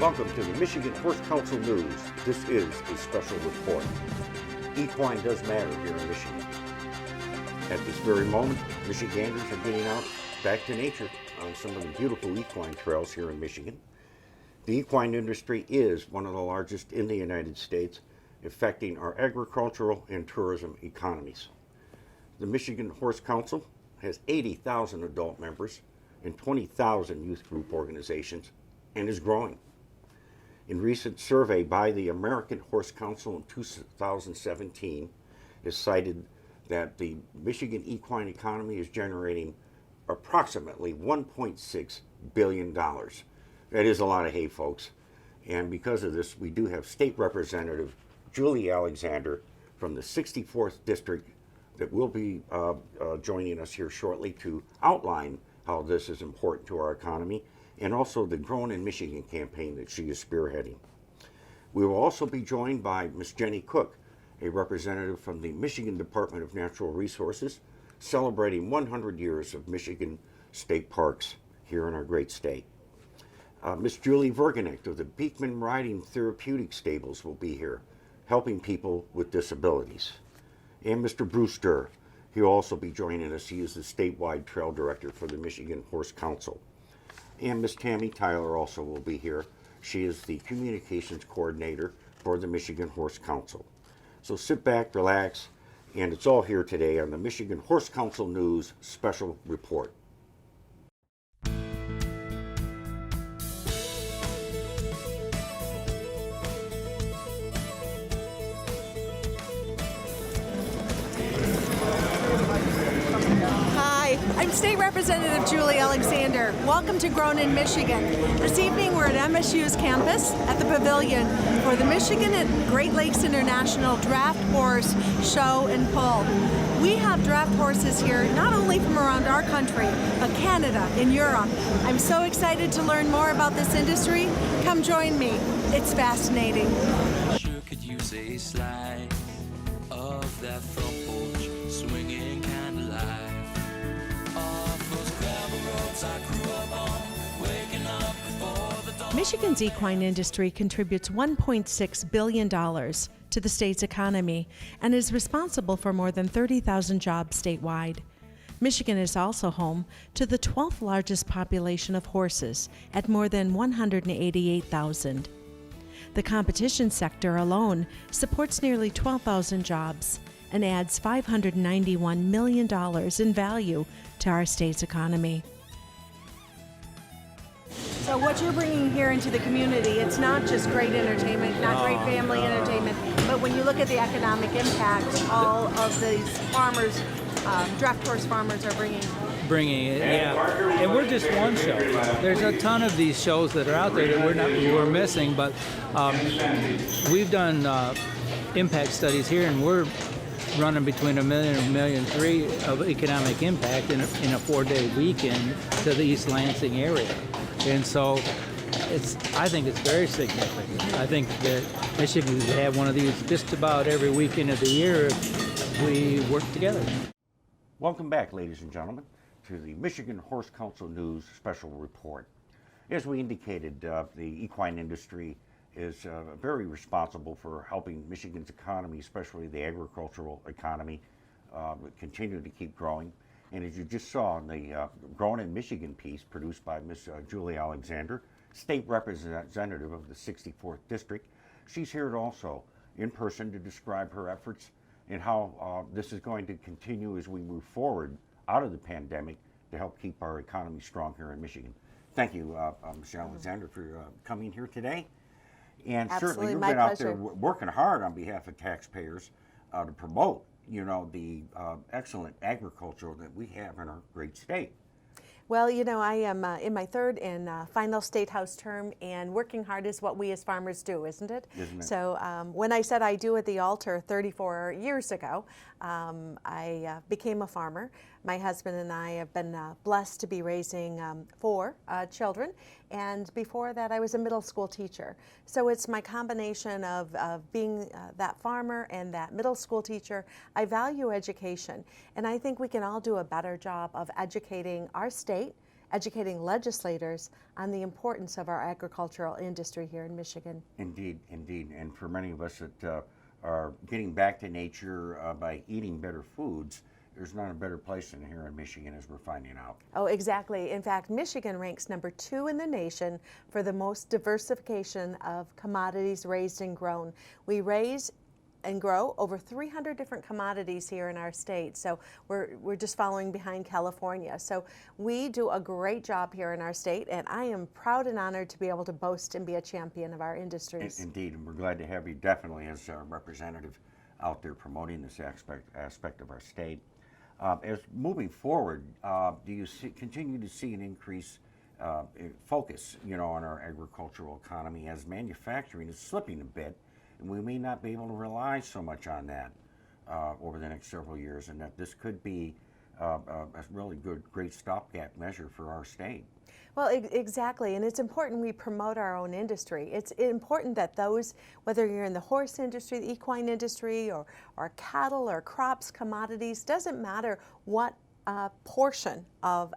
Welcome to the Michigan Horse Council News. This is a special report. Equine does matter here in Michigan. At this very moment, Michiganders are getting out back to nature on some of the beautiful equine trails here in Michigan. The equine industry is one of the largest in the United States, affecting our agricultural and tourism economies. The Michigan Horse Council has 80,000 adult members and 20,000 youth group organizations and is growing. In recent survey by the American Horse Council in 2017, it cited that the Michigan equine economy is generating approximately $1.6 billion. That is a lot of hay, folks. And because of this, we do have State Representative Julie Alexander from the 64th District that will be joining us here shortly to outline how this is important to our economy, and also the Grown in Michigan campaign that she is spearheading. We will also be joined by Ms. Jenny Cook, a representative from the Michigan Department of Natural Resources, celebrating 100 years of Michigan state parks here in our great state. Ms. Julie Verganick of the Beekman Riding Therapeutic Stables will be here, helping people with disabilities. And Mr. Bruce Durr, he'll also be joining us. He is the statewide trail director for the Michigan Horse Council. And Ms. Tammy Tyler also will be here. She is the communications coordinator for the Michigan Horse Council. So sit back, relax, and it's all here today on the Michigan Horse Council News Special Report. I'm State Representative Julie Alexander. Welcome to Grown in Michigan. This evening we're at MSU's campus at the Pavilion for the Michigan and Great Lakes International Draft Horse Show and Pull. We have draft horses here not only from around our country, but Canada and Europe. I'm so excited to learn more about this industry. Come join me. It's fascinating. Sure could use a slide of that front porch swinging kind of life. Michigan's equine industry contributes $1.6 billion to the state's economy and is responsible for more than 30,000 jobs statewide. Michigan is also home to the 12th largest population of horses at more than 188,000. The competition sector alone supports nearly 12,000 jobs and adds $591 million in value to our state's economy. So what you're bringing here into the community, it's not just great entertainment, not great family entertainment, but when you look at the economic impact, all of these farmers, draft horse farmers are bringing it, yeah. And we're just one show. There's a ton of these shows that are out there that we're missing, but we've done impact studies here, and we're running between $1 million and $1.3 million of economic impact in a 4-day weekend to the East Lansing area. And so I think it's very significant. I think that Michigan could have one of these just about every weekend of the year if we work together. Welcome back, ladies and gentlemen, to the Michigan Horse Council News Special Report. As we indicated, the equine industry is very responsible for helping Michigan's economy, especially the agricultural economy, continue to keep growing. And as you just saw in the Grown in Michigan piece produced by Ms. Julie Alexander, State Representative of the 64th District, she's here also in person to describe her efforts and how this is going to continue as we move forward out of the pandemic to help keep our economy strong here in Michigan. Thank you, Ms. Alexander, for coming here today. And certainly you've been out there working hard on behalf of taxpayers to promote the excellent agriculture that we have in our great state. Well, I am in my third and final State House term, and working hard is what we as farmers do, isn't it? Isn't it? So when I said I do at the altar 34 years ago, I became a farmer. My husband and I have been blessed to be raising 4 children, and before that I was a middle school teacher. So it's my combination of being that farmer and that middle school teacher. I value education, and I think we can all do a better job of educating our state educating legislators on the importance of our agricultural industry here in Michigan. Indeed, indeed. And for many of us that are getting back to nature by eating better foods, there's not a better place than here in Michigan, as we're finding out. Oh, exactly. In fact, Michigan ranks #2 in the nation for the most diversification of commodities raised and grown. We raise and grow over 300 different commodities here in our state. So we're just following behind California. So we do a great job here in our state, and I am proud and honored to be able to boast and be a champion of our industries. Indeed, and we're glad to have you definitely as a representative out there promoting this aspect of our state. As moving forward, do you continue to see an increase focus, on our agricultural economy as manufacturing is slipping a bit, and we may not be able to rely so much on that over the next several years, and that this could be a really great stopgap measure for our state? Well, exactly, and it's important we promote our own industry. It's important that those, whether you're in the horse industry, the equine industry, or cattle, or crops, commodities, doesn't matter what portion of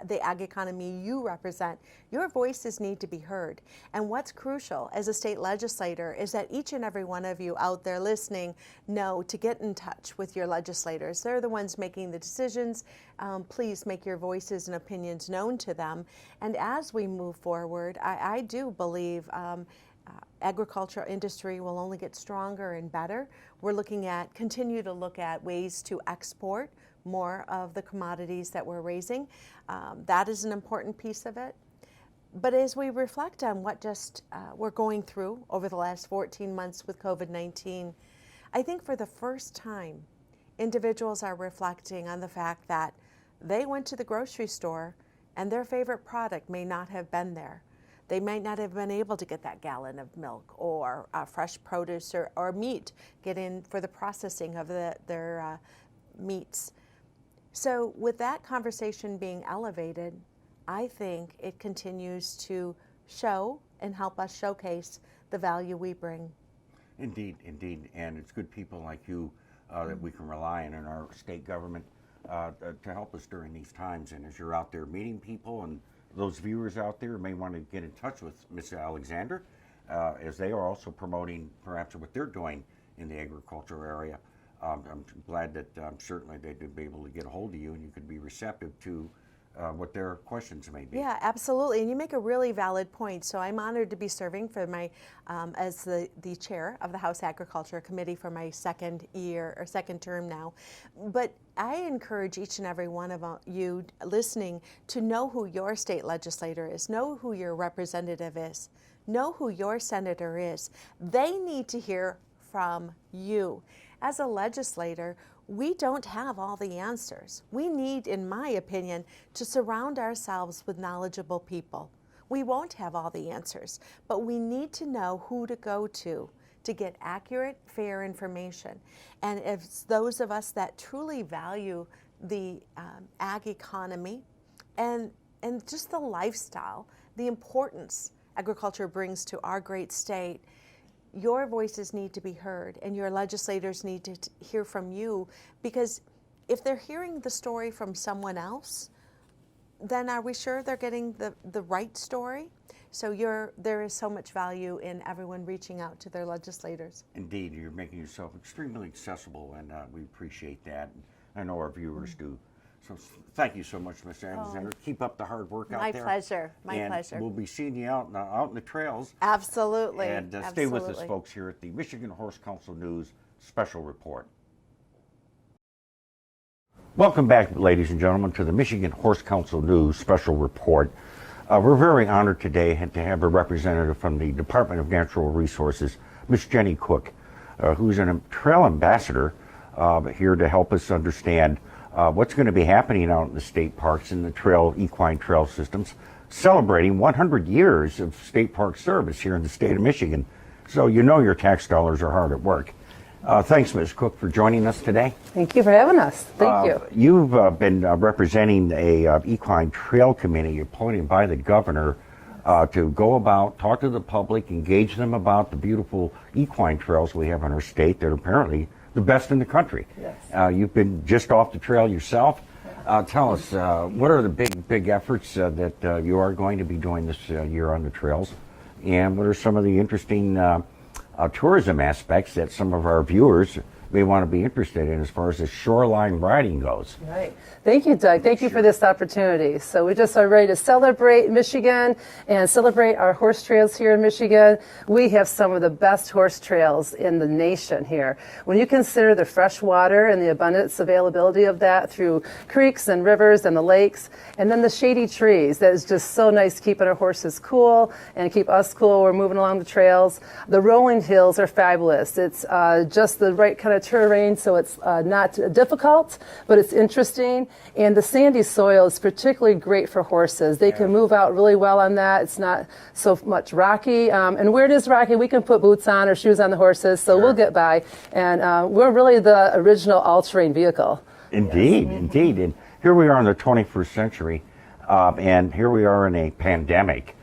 the ag economy you represent, your voices need to be heard. And what's crucial as a state legislator is that each and every one of you out there listening know to get in touch with your legislators. They're the ones making the decisions. Please make your voices and opinions known to them. And as we move forward, I do believe agricultural industry will only get stronger and better. We're continue to look at ways to export more of the commodities that we're raising. That is an important piece of it. But as we reflect on what we're going through over the last 14 months with COVID-19, I think for the first time, individuals are reflecting on the fact that they went to the grocery store and their favorite product may not have been there. They might not have been able to get that gallon of milk or fresh produce or meat, get in for the processing of their meats. So with that conversation being elevated, I think it continues to show and help us showcase the value we bring. Indeed, indeed. And it's good people like you that we can rely on in our state government to help us during these times. And as you're out there meeting people, and those viewers out there may want to get in touch with Ms. Alexander, as they are also promoting perhaps what they're doing in the agriculture area. I'm glad that certainly they'd be able to get a hold of you and you could be receptive to what their questions may be. Yeah, absolutely. And you make a really valid point. So I'm honored to be serving for as the chair of the House Agriculture Committee for my second term now. But I encourage each and every one of you listening to know who your state legislator is, know who your representative is, know who your senator is. They need to hear from you. As a legislator, we don't have all the answers. We need, in my opinion, to surround ourselves with knowledgeable people. We won't have all the answers, but we need to know who to go to get accurate, fair information. And it's those of us that truly value the ag economy and just the lifestyle, the importance agriculture brings to our great state. Your voices need to be heard, and your legislators need to hear from you, because if they're hearing the story from someone else, then are we sure they're getting the right story? So there is so much value in everyone reaching out to their legislators. Indeed, you're making yourself extremely accessible, and we appreciate that. I know our viewers do. So thank you so much, Ms. Alexander. Keep up the hard work out there. My pleasure. My pleasure. We'll be seeing you out in the trails. Absolutely. And stay with us, folks, here at the Michigan Horse Council News Special Report. Welcome back, ladies and gentlemen, to the Michigan Horse Council News Special Report. We're very honored today to have a representative from the Department of Natural Resources, Ms. Jenny Cook, who's a trail ambassador here to help us understand what's going to be happening out in the state parks and the equine trail systems, celebrating 100 years of state park service here in the state of Michigan. So you know your tax dollars are hard at work. Thanks, Ms. Cook, for joining us today. Thank you for having us. Thank you. You've been representing a equine trail committee appointed by the governor to go about, talk to the public, engage them about the beautiful equine trails we have in our state that are apparently the best in the country. Yes. You've been just off the trail yourself. Tell us, what are the big efforts that you are going to be doing this year on the trails? And what are some of the interesting tourism aspects that some of our viewers may want to be interested in as far as the shoreline riding goes? Right. Thank you, Doug. Thank you for this opportunity. So we just are ready to celebrate Michigan and celebrate our horse trails here in Michigan. We have some of the best horse trails in the nation here. When you consider the fresh water and the abundance availability of that through creeks and rivers and the lakes, and then the shady trees, that is just so nice keeping our horses cool and keep us cool. We're moving along the trails. The rolling hills are fabulous. It's just the right kind of terrain, so it's not difficult, but it's interesting. And the sandy soil is particularly great for horses. They can move out really well on that. It's not so much rocky. And where it is rocky, we can put boots on or shoes on the horses, so we'll get by. And we're really the original all-terrain vehicle. Indeed, indeed. And here we are in the 21st century, and here we are in a pandemic.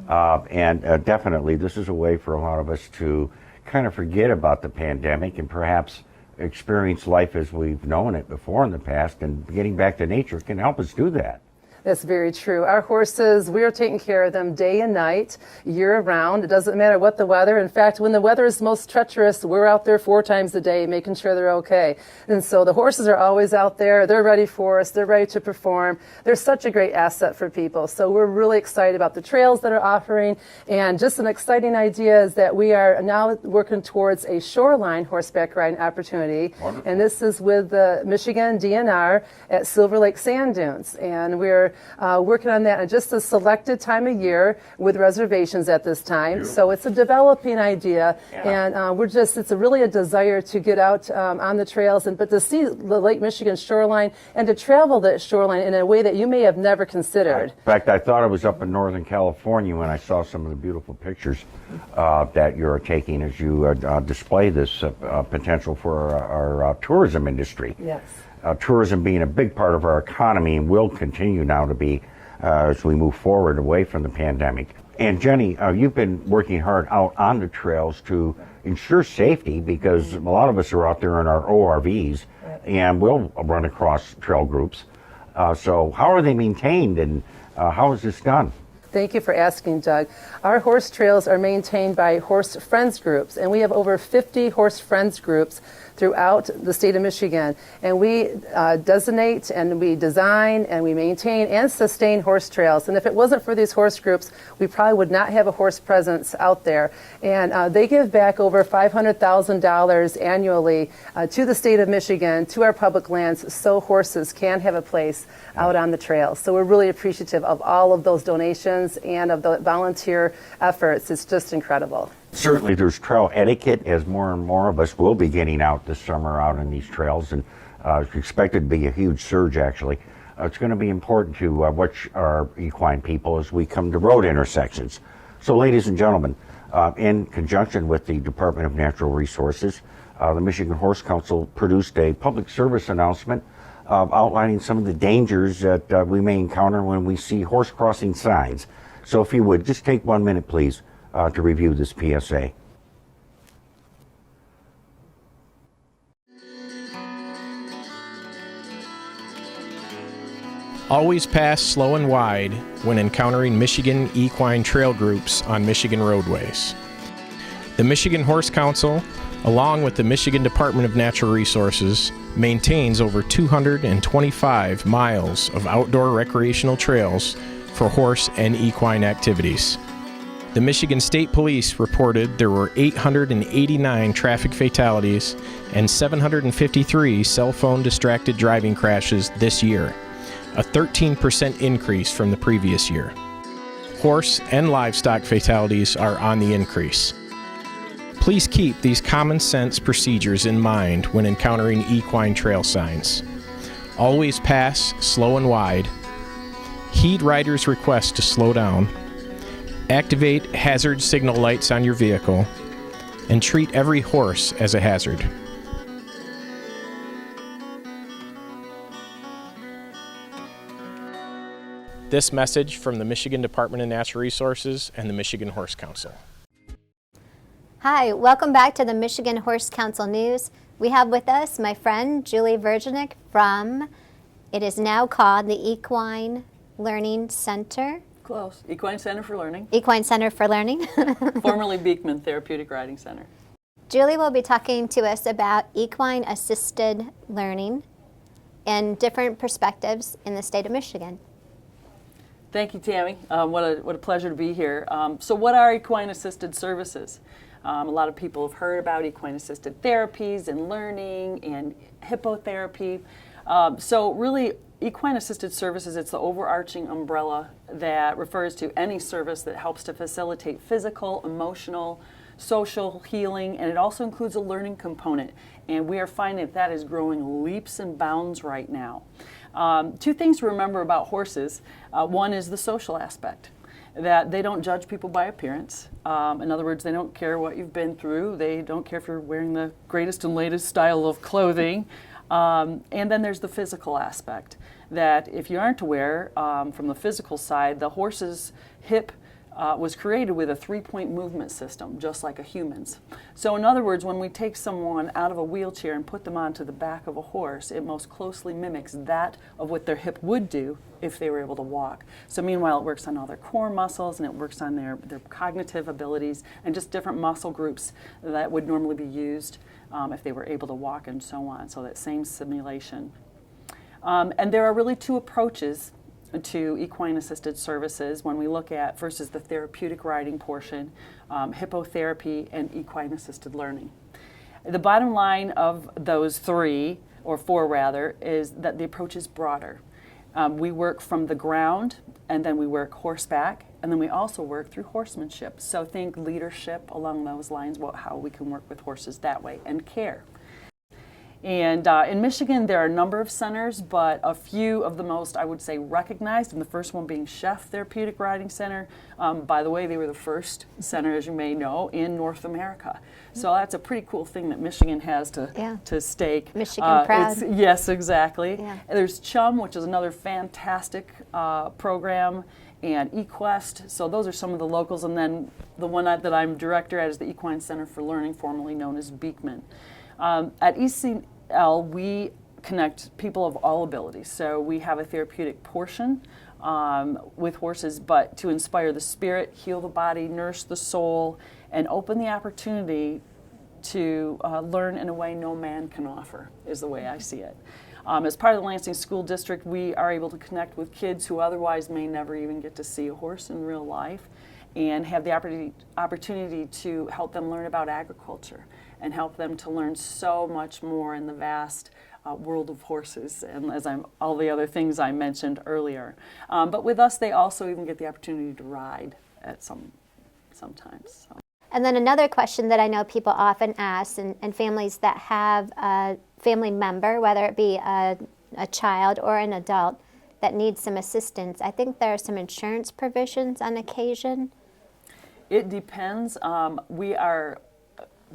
And definitely this is a way for a lot of us to kind of forget about the pandemic and perhaps experience life as we've known it before in the past, and getting back to nature can help us do that. That's very true. Our horses, we are taking care of them day and night, year round. It doesn't matter what the weather. In fact, when the weather is most treacherous, we're out there 4 times a day making sure they're okay. And so the horses are always out there. They're ready for us. They're ready to perform. They're such a great asset for people. So we're really excited about the trails that are offering. And just an exciting idea is that we are now working towards a shoreline horseback riding opportunity. Wonderful. And this is with the Michigan DNR at Silver Lake Sand Dunes. And we're working on that in just a selected time of year with reservations at this time. Beautiful. So it's a developing idea, and it's really a desire to get out on the trails, but to see the Lake Michigan shoreline and to travel that shoreline in a way that you may have never considered. In fact, I thought I was up in Northern California when I saw some of the beautiful pictures that you're taking as you display this potential for our tourism industry. Yes. Tourism being a big part of our economy and will continue now to be as we move forward away from the pandemic. And Jenny, you've been working hard out on the trails to ensure safety, because a lot of us are out there in our ORVs and we'll run across trail groups. So how are they maintained, and how is this done? Thank you for asking, Doug. Our horse trails are maintained by horse friends groups, and we have over 50 horse friends groups throughout the state of Michigan. And we designate and we design and we maintain and sustain horse trails. And if it wasn't for these horse groups, we probably would not have a horse presence out there. And they give back over $500,000 annually to the state of Michigan, to our public lands, so horses can have a place out on the trails. So we're really appreciative of all of those donations and of the volunteer efforts. It's just incredible. Certainly there's trail etiquette, as more and more of us will be getting out this summer out on these trails, and it's expected to be a huge surge actually. It's going to be important to watch our equine people as we come to road intersections. So ladies and gentlemen, in conjunction with the Department of Natural Resources, the Michigan Horse Council produced a public service announcement outlining some of the dangers that we may encounter when we see horse crossing signs. So if you would, just take 1 minute please to review this PSA. Always pass slow and wide when encountering Michigan equine trail groups on Michigan roadways. The Michigan Horse Council, along with the Michigan Department of Natural Resources, maintains over 225 miles of outdoor recreational trails for horse and equine activities. The Michigan State Police reported there were 889 traffic fatalities and 753 cell phone distracted driving crashes this year, a 13% increase from the previous year. Horse and livestock fatalities are on the increase. Please keep these common sense procedures in mind when encountering equine trail signs. Always pass slow and wide. Heed riders' requests to slow down. Activate hazard signal lights on your vehicle, and treat every horse as a hazard. This message from the Michigan Department of Natural Resources and the Michigan Horse Council. Hi, welcome back to the Michigan Horse Council News. We have with us my friend Julie Virginik from It is now called the Equine Learning Center. Close. Equine Center for Learning, Equine Center for Learning. formerly Beekman Therapeutic Riding Center. Julie will be talking to us about equine assisted learning and different perspectives in the state of Michigan. Thank you, Tammy. What a pleasure to be here. So what are equine assisted services? A lot of people have heard about equine assisted therapies and learning and hippotherapy. So really, equine assisted services, it's the overarching umbrella that refers to any service that helps to facilitate physical, emotional, social healing, and it also includes a learning component. And we are finding that is growing leaps and bounds right now. Two things to remember about horses. One is the social aspect, that they don't judge people by appearance. In other words, they don't care what you've been through. They don't care if you're wearing the greatest and latest style of clothing. And then there's the physical aspect, that if you aren't aware, from the physical side, the horse's hip was created with a 3-point movement system, just like a human's. So in other words, when we take someone out of a wheelchair and put them onto the back of a horse, it most closely mimics that of what their hip would do if they were able to walk. So meanwhile, it works on all their core muscles, and it works on their cognitive abilities, and just different muscle groups that would normally be used if they were able to walk, and so on. So that same simulation. And there are really two approaches to equine assisted services when we look at, first is the therapeutic riding portion, hippotherapy, and equine assisted learning. The bottom line of those three, or four rather, is that the approach is broader. We work from the ground, and then we work horseback, and then we also work through horsemanship. So think leadership along those lines, how we can work with horses that way, and care. And in Michigan, there are a number of centers, but a few of the most, I would say, recognized, and the first one being Chef Therapeutic Riding Center. By the way, they were the first center, as you may know, in North America. So that's a pretty cool thing that Michigan has to stake. Michigan proud. Yes, exactly. Yeah. And there's CHUM, which is another fantastic program, and eQuest. So those are some of the locals. And then the one that I'm director at is the Equine Center for Learning, formerly known as Beekman. At ECL, we connect people of all abilities. So we have a therapeutic portion with horses, but to inspire the spirit, heal the body, nourish the soul, and open the opportunity to learn in a way no man can offer, is the way I see it. As part of the Lansing School District, we are able to connect with kids who otherwise may never even get to see a horse in real life, and have the opportunity to help them learn about agriculture and help them to learn so much more in the vast world of horses, and all the other things I mentioned earlier. But with us, they also even get the opportunity to ride at sometimes. So. And then another question that I know people often ask, and families that have a family member, whether it be a child or an adult, that needs some assistance. I think there are some insurance provisions on occasion. It depends.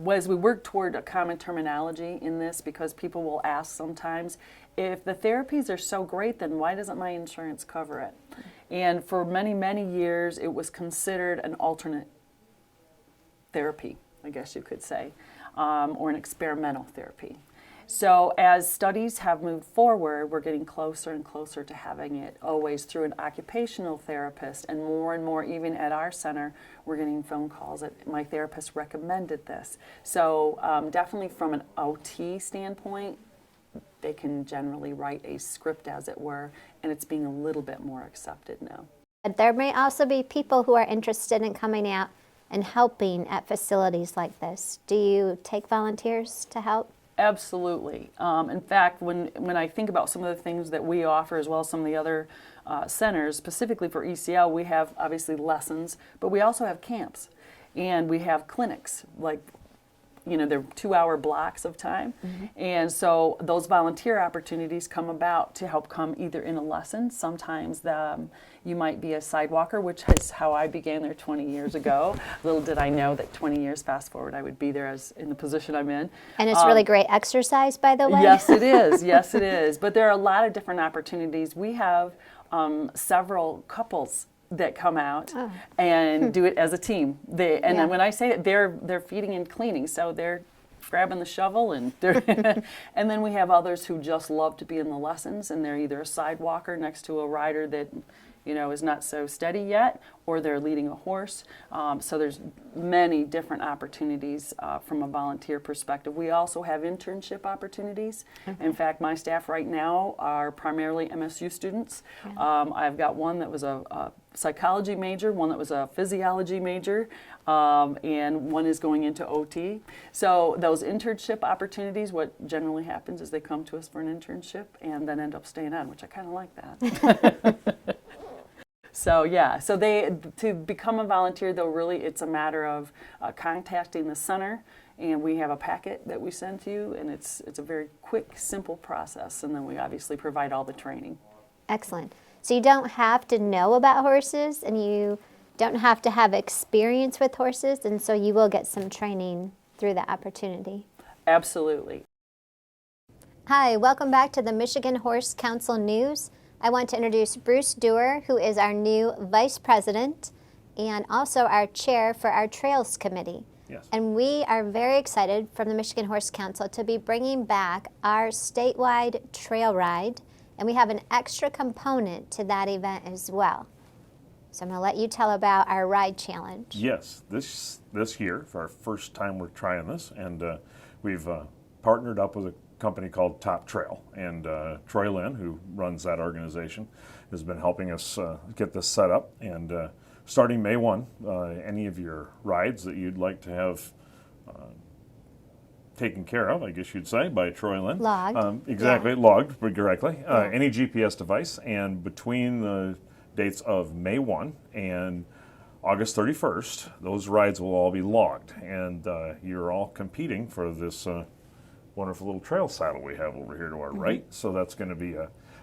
As we work toward a common terminology in this, because people will ask sometimes, if the therapies are so great, then why doesn't my insurance cover it? And for many, many years, it was considered an alternate therapy, I guess you could say, or an experimental therapy. So as studies have moved forward, we're getting closer and closer to having it always through an occupational therapist, and more, even at our center, we're getting phone calls that my therapist recommended this. So definitely from an OT standpoint, they can generally write a script, as it were, and it's being a little bit more accepted now. There may also be people who are interested in coming out and helping at facilities like this. Do you take volunteers to help? Absolutely. In fact, when I think about some of the things that we offer, as well as some of the other centers, specifically for ECL, we have obviously lessons, but we also have camps, and we have clinics, like, they're 2-hour blocks of time. Mm-hmm. And so those volunteer opportunities come about to help come either in a lesson. Sometimes you might be a sidewalker, which is how I began there 20 years ago. Little did I know that 20 years fast forward, I would be there in the position I'm in. And it's really great exercise, by the way. Yes, it is. Yes, it is. But there are a lot of different opportunities. We have several couples that come out and do it as a team. Then when I say that, they're feeding and cleaning, so they're grabbing the shovel, and and then we have others who just love to be in the lessons, and they're either a sidewalker next to a rider that is not so steady yet, or they're leading a horse. So there's many different opportunities from a volunteer perspective. We also have internship opportunities. In fact, my staff right now are primarily MSU students. I've got one that was a psychology major, one that was a physiology major, and one is going into OT. So those internship opportunities, what generally happens is they come to us for an internship and then end up staying on, which I kind of like that. So yeah, so to become a volunteer, though, really it's a matter of contacting the center, and we have a packet that we send to you, and it's a very quick, simple process, and then we obviously provide all the training. Excellent. So you don't have to know about horses, and you don't have to have experience with horses, and so you will get some training through the opportunity. Absolutely. Hi, welcome back to the Michigan Horse Council News. I want to introduce Bruce Dewar, who is our new Vice President and also our Chair for our Trails Committee. Yes. And we are very excited from the Michigan Horse Council to be bringing back our statewide trail ride, and we have an extra component to that event as well. So I'm going to let you tell about our ride challenge. Yes, this year, for our first time we're trying this, and we've partnered up with a company called Top Trail, and Troy Lynn, who runs that organization, has been helping us get this set up. And starting May 1, any of your rides that you'd like to have taken care of, I guess you'd say, by Troy Lynn. Logged. Exactly, Yeah. logged correctly. Any GPS device, and between the dates of May 1 and August 31st, those rides will all be logged, and you're all competing for this wonderful little trail saddle we have over here to our right. So that's going to be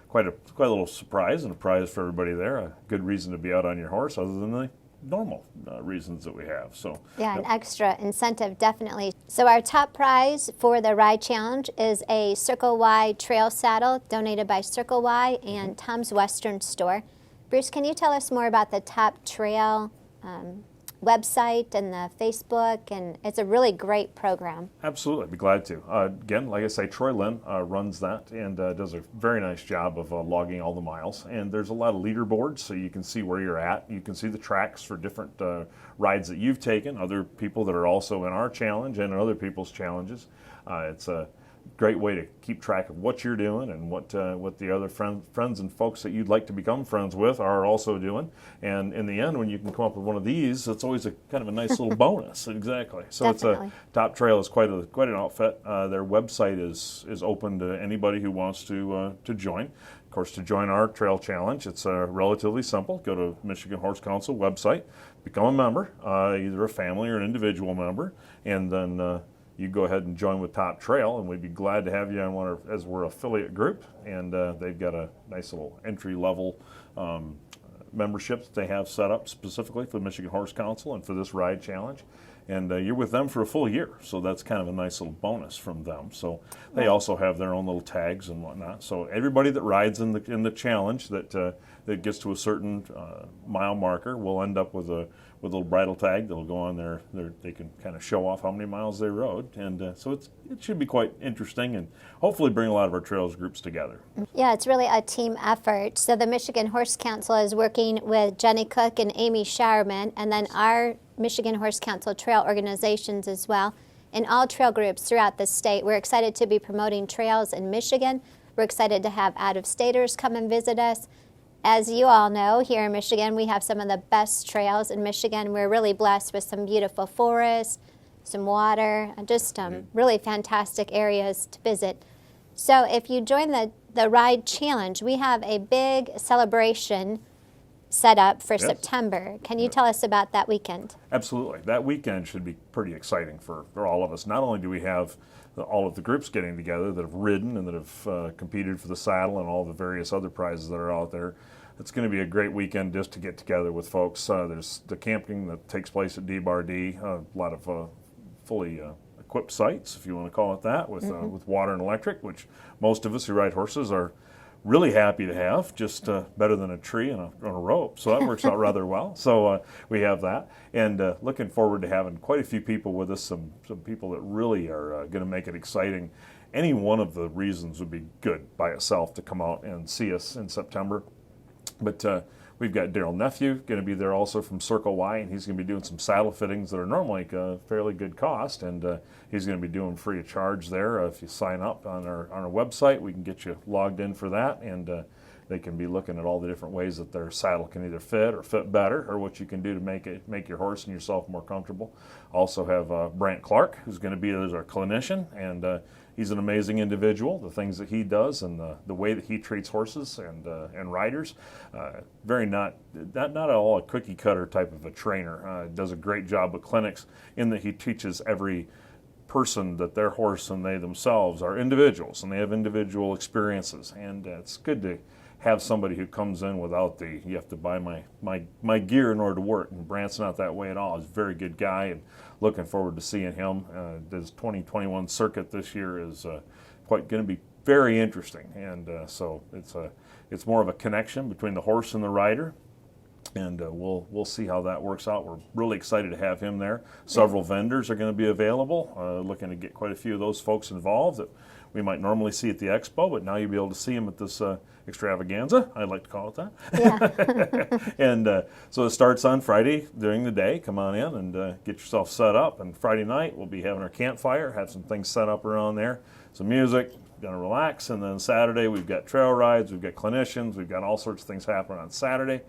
quite a little surprise and a prize for everybody there. A good reason to be out on your horse, other than the normal reasons that we have. So yeah, an extra incentive, definitely. So our top prize for the ride challenge is a Circle Y trail saddle donated by Circle Y and Tom's Western Store. Bruce, can you tell us more about the Top Trail website and the Facebook? And it's a really great program. Absolutely, I'd be glad to. Again, like I say, Troy Lynn runs that and does a very nice job of logging all the miles. And there's a lot of leaderboards, so you can see where you're at. You can see the tracks for different rides that you've taken, other people that are also in our challenge and in other people's challenges. It's a great way to keep track of what you're doing and what the other friends and folks that you'd like to become friends with are also doing. And in the end, when you can come up with one of these, it's always a kind of a nice little bonus. Exactly. So Definitely. It's Top Trail is quite an outfit. Their website is open to anybody who wants to join. Of course, to join our trail challenge, it's relatively simple. Go to Michigan Horse Council website, become a member, either a family or an individual member, and then you go ahead and join with Top Trail, and we'd be glad to have you on as we're an affiliate group. And they've got a nice little entry-level membership that they have set up specifically for the Michigan Horse Council and for this ride challenge. And you're with them for a full year, so that's kind of a nice little bonus from them. So they also have their own little tags and whatnot. So everybody that rides in the challenge that gets to a certain mile marker will end up with a little bridle tag that'll go on there. They can kind of show off how many miles they rode, and so it should be quite interesting and hopefully bring a lot of our trails groups together. Yeah, it's really a team effort. So the Michigan Horse Council is working with Jenny Cook and Amy Showerman, and then our Michigan Horse Council trail organizations as well, and all trail groups throughout the state. We're excited to be promoting trails in Michigan. We're excited to have out-of-staters come and visit us. As you all know, here in Michigan, we have some of the best trails in Michigan. We're really blessed with some beautiful forests, some water, just really fantastic areas to visit. So if you join the Ride Challenge, we have a big celebration set up for September. Can you tell us about that weekend? Absolutely. That weekend should be pretty exciting for all of us. Not only do we have all of the groups getting together that have ridden and that have competed for the saddle and all the various other prizes that are out there, it's going to be a great weekend just to get together with folks. There's the camping that takes place at DBRD, a lot of fully equipped sites, if you want to call it that, with water and electric, which most of us who ride horses are really happy to have, just better than a tree on a rope. So that works out rather well. So we have that. And looking forward to having quite a few people with us, some people that really are going to make it exciting. Any one of the reasons would be good by itself to come out and see us in September. But we've got Daryl Nephew going to be there also from Circle Y, and he's going to be doing some saddle fittings that are normally a fairly good cost, and he's going to be doing free of charge there. If you sign up on our website, we can get you logged in for that, and they can be looking at all the different ways that their saddle can either fit or fit better, or what you can do to make your horse and yourself more comfortable. Also have Brant Clark, who's going to be there as our clinician, and he's an amazing individual. The things that he does and the way that he treats horses and riders, very not at all a cookie cutter type of a trainer. Does a great job with clinics in that he teaches every person that their horse and they themselves are individuals and they have individual experiences, and it's good to have somebody who comes in without you have to buy my gear in order to work. And Brant's not that way at all. He's a very good guy, and looking forward to seeing him. His 2021 circuit this year is quite going to be very interesting, and so it's more of a connection between the horse and the rider. And we'll see how that works out. We're really excited to have him there. Several vendors are going to be available, looking to get quite a few of those folks involved that we might normally see at the expo, but now you'll be able to see them at this extravaganza, I'd like to call it that. Yeah. And so it starts on Friday during the day. Come on in and get yourself set up. And Friday night we'll be having our campfire, have some things set up around there, some music, going to relax. And then Saturday we've got trail rides, we've got clinicians, we've got all sorts of things happening on Saturday.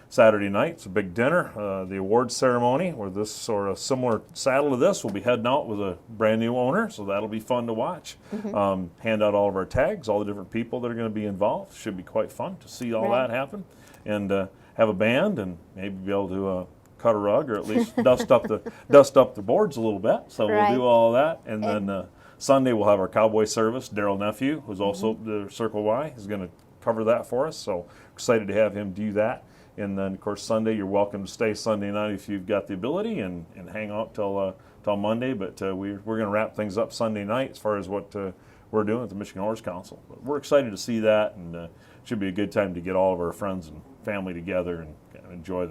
Saturday night, it's a big dinner, the awards ceremony, where this sort of similar saddle to this will be heading out with a brand new owner, so that'll be fun to watch. Mm-hmm. Hand out all of our tags, all the different people that are going to be involved. Should be quite fun to see all that happen, and have a band and maybe be able to cut a rug or at least dust up the boards a little bit. So we'll do all that, and then Sunday we'll have our cowboy service. Daryl Nephew, who's also the Circle Y, is going to cover that for us. So excited to have him do that. And then, of course, Sunday, you're welcome to stay Sunday night if you've got the ability and hang out till Monday. But we're going to wrap things up Sunday night as far as what we're doing at the Michigan Horse Council. But we're excited to see that, and it should be a good time to get all of our friends and family together and enjoy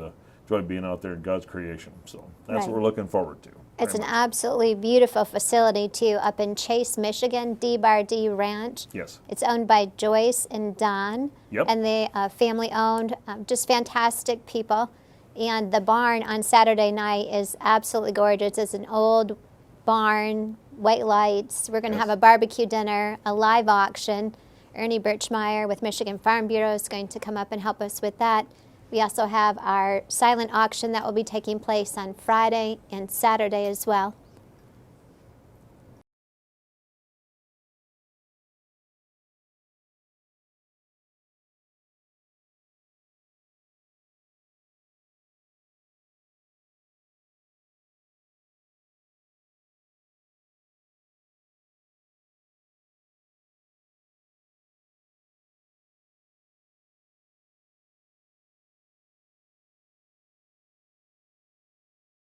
being out there in God's creation. So that's what we're looking forward to. It's an absolutely beautiful facility, too, up in Chase, Michigan, D-Bar-D Ranch. Yes. It's owned by Joyce and Don. Yep. And they family-owned, just fantastic people. And the barn on Saturday night is absolutely gorgeous. It's an old barn, white lights. We're going to have a barbecue dinner, a live auction. Ernie Birchmeyer with Michigan Farm Bureau is going to come up and help us with that. We also have our silent auction that will be taking place on Friday and Saturday as well.